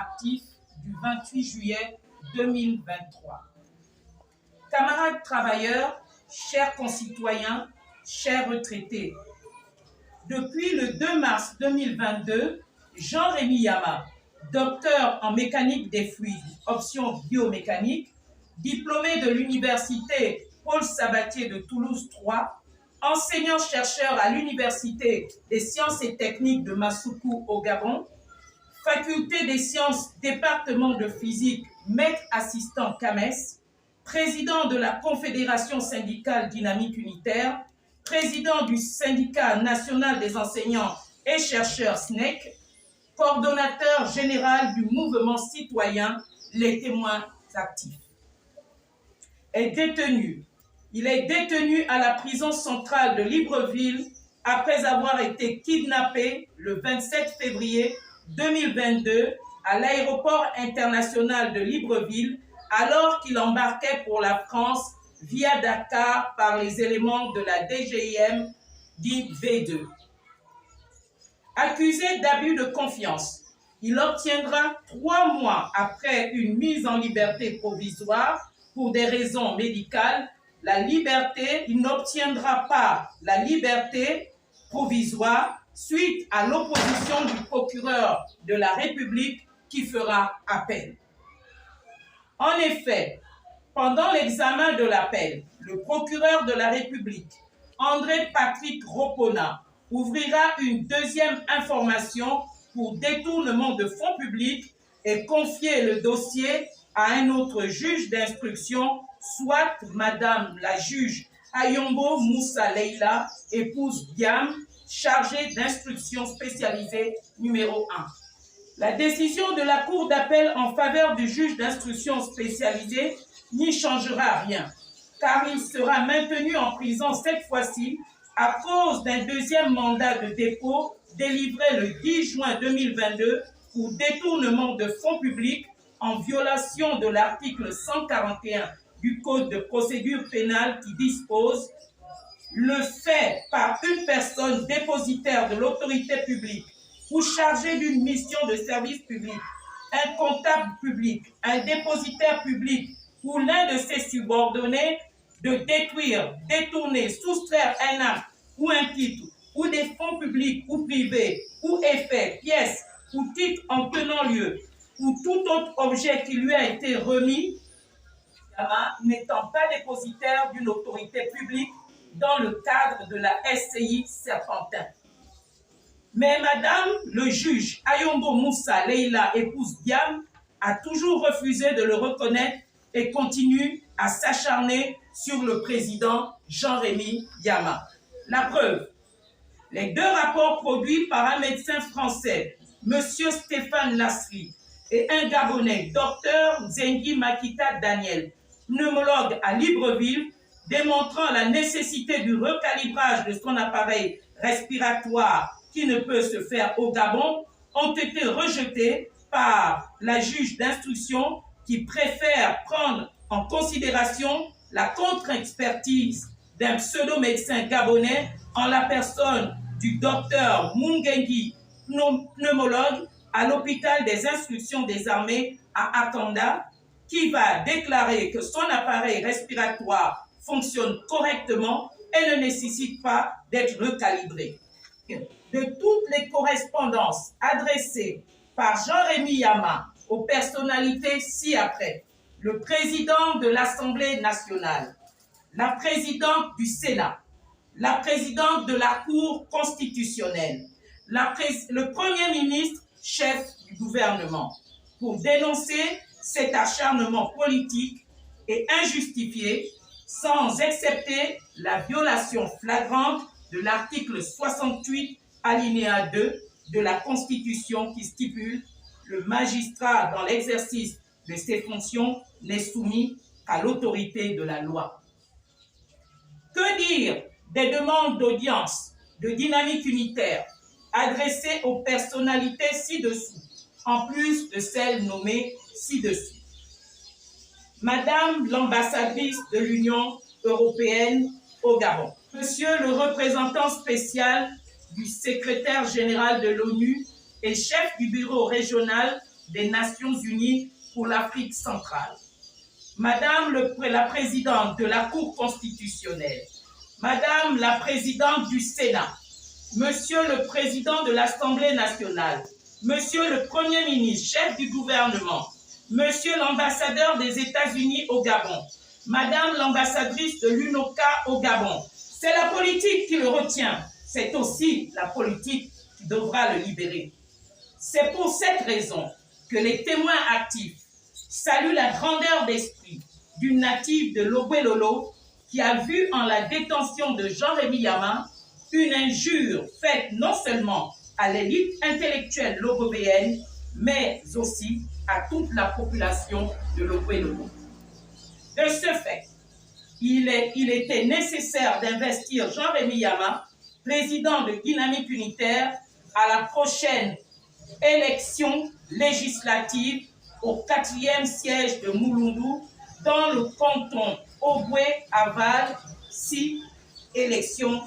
actif du 28 juillet 2023. Camarades travailleurs, chers concitoyens, chers retraités, depuis le 2 mars 2022, Jean-Rémy Yama, docteur en mécanique des fluides, option biomécanique, diplômé de l'université Paul Sabatier de Toulouse 3, enseignant-chercheur à l'Université des sciences et techniques de Massoukou au Gabon, faculté des sciences, département de physique, maître assistant CAMES, président de la Confédération syndicale dynamique unitaire, président du syndicat national des enseignants et chercheurs SNEC, coordonnateur général du mouvement citoyen Les Témoins Actifs. Il est détenu à la prison centrale de Libreville après avoir été kidnappé le 27 février 2022 à l'aéroport international de Libreville alors qu'il embarquait pour la France via Dakar par les éléments de la DGIM dit V2. Accusé d'abus de confiance, il obtiendra 3 mois après une mise en liberté provisoire pour des raisons médicales. Il n'obtiendra pas la liberté provisoire suite à l'opposition du procureur de la République qui fera appel. En effet, pendant l'examen de l'appel, le procureur de la République, André-Patrick Ropona, ouvrira une deuxième information pour détournement de fonds publics et confier le dossier à un autre juge d'instruction, soit Madame la juge Ayombo Moussa Leila, épouse Diam, chargée d'instruction spécialisée numéro 1. La décision de la Cour d'appel en faveur du juge d'instruction spécialisée n'y changera rien, car il sera maintenu en prison cette fois-ci à cause d'un deuxième mandat de dépôt délivré le 10 juin 2022 pour détournement de fonds publics en violation de l'article 141 du Code de procédure pénale qui dispose « Le fait par une personne dépositaire de l'autorité publique ou chargée d'une mission de service public, un comptable public, un dépositaire public ou l'un de ses subordonnés de détruire, détourner, soustraire un acte ou un titre ou des fonds publics ou privés ou effets, pièces ou titres en tenant lieu ou tout autre objet qui lui a été remis, n'étant pas dépositaire d'une autorité publique dans le cadre de la SCI Serpentin. Mais Madame le juge Ayombo Moussa Leila, épouse Diam, a toujours refusé de le reconnaître et continue à s'acharner sur le président Jean-Rémy Yama. La preuve, les 2 rapports produits par un médecin français, M. Stéphane Lasri, et un Gabonais, Dr Zengi Makita Daniel, pneumologue à Libreville, démontrant la nécessité du recalibrage de son appareil respiratoire qui ne peut se faire au Gabon, ont été rejetés par la juge d'instruction qui préfère prendre en considération la contre-expertise d'un pseudo-médecin gabonais en la personne du docteur Mungengi, pneumologue à l'hôpital des instructions des armées à Akanda, qui va déclarer que son appareil respiratoire fonctionne correctement et ne nécessite pas d'être recalibré. De toutes les correspondances adressées par Jean-Rémy Yama aux personnalités ci-après, le président de l'Assemblée nationale, la présidente du Sénat, la présidente de la Cour constitutionnelle, le Premier ministre, chef du gouvernement, pour dénoncer cet acharnement politique et injustifié, sans accepter la violation flagrante de l'article 68, alinéa 2 de la Constitution qui stipule « Le magistrat dans l'exercice de ses fonctions n'est soumis qu'à l'autorité de la loi ». Que dire des demandes d'audience de dynamique unitaire adressées aux personnalités ci-dessous, en plus de celles nommées ci-dessus? Madame l'ambassadrice de l'Union européenne au Gabon, Monsieur le représentant spécial du secrétaire général de l'ONU et chef du bureau régional des Nations Unies pour l'Afrique centrale. Madame la présidente de la Cour constitutionnelle, Madame la présidente du Sénat, Monsieur le président de l'Assemblée nationale, Monsieur le Premier ministre, chef du gouvernement, Monsieur l'ambassadeur des États-Unis au Gabon, Madame l'ambassadrice de l'UNOCA au Gabon, c'est la politique qui le retient, c'est aussi la politique qui devra le libérer. C'est pour cette raison que les témoins actifs saluent la grandeur d'esprit d'une native de Lobé-Lolo qui a vu en la détention de Jean-Rémy Yama une injure faite non seulement à l'élite intellectuelle logobéenne, mais aussi à toute la population de Lobé-Lolo. De ce fait, il était nécessaire d'investir Jean-Rémy Yama, président de Dynamique Unitaire, à la prochaine élection législative au 4e siège de Mouloudou, dans le canton Oboué-Aval, si élection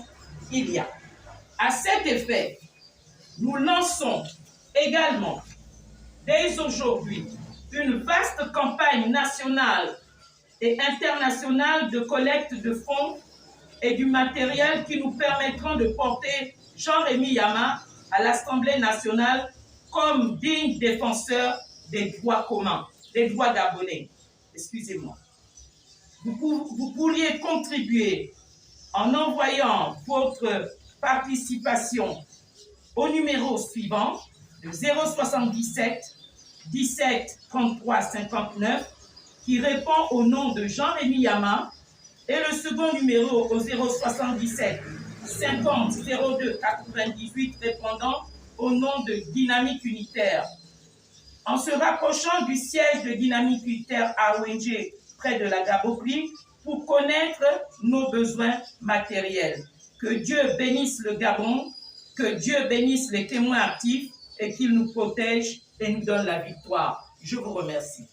il y a. À cet effet, nous lançons également, dès aujourd'hui, une vaste campagne nationale et internationale de collecte de fonds et du matériel qui nous permettront de porter Jean-Rémy Yama à l'Assemblée nationale comme digne défenseur des droits communs, des droits gabonais. Excusez-moi. Vous pourriez contribuer en envoyant votre participation au numéro suivant, le 077 17 33 59, qui répond au nom de Jean-Rémy Yama, et le second numéro au 077 50 02 98 répondant au nom de Dynamique Unitaire. En se rapprochant du siège de Dynamique Unitaire à ONG près de la Gabopli pour connaître nos besoins matériels. Que Dieu bénisse le Gabon, que Dieu bénisse les témoins actifs et qu'il nous protège et nous donne la victoire. Je vous remercie.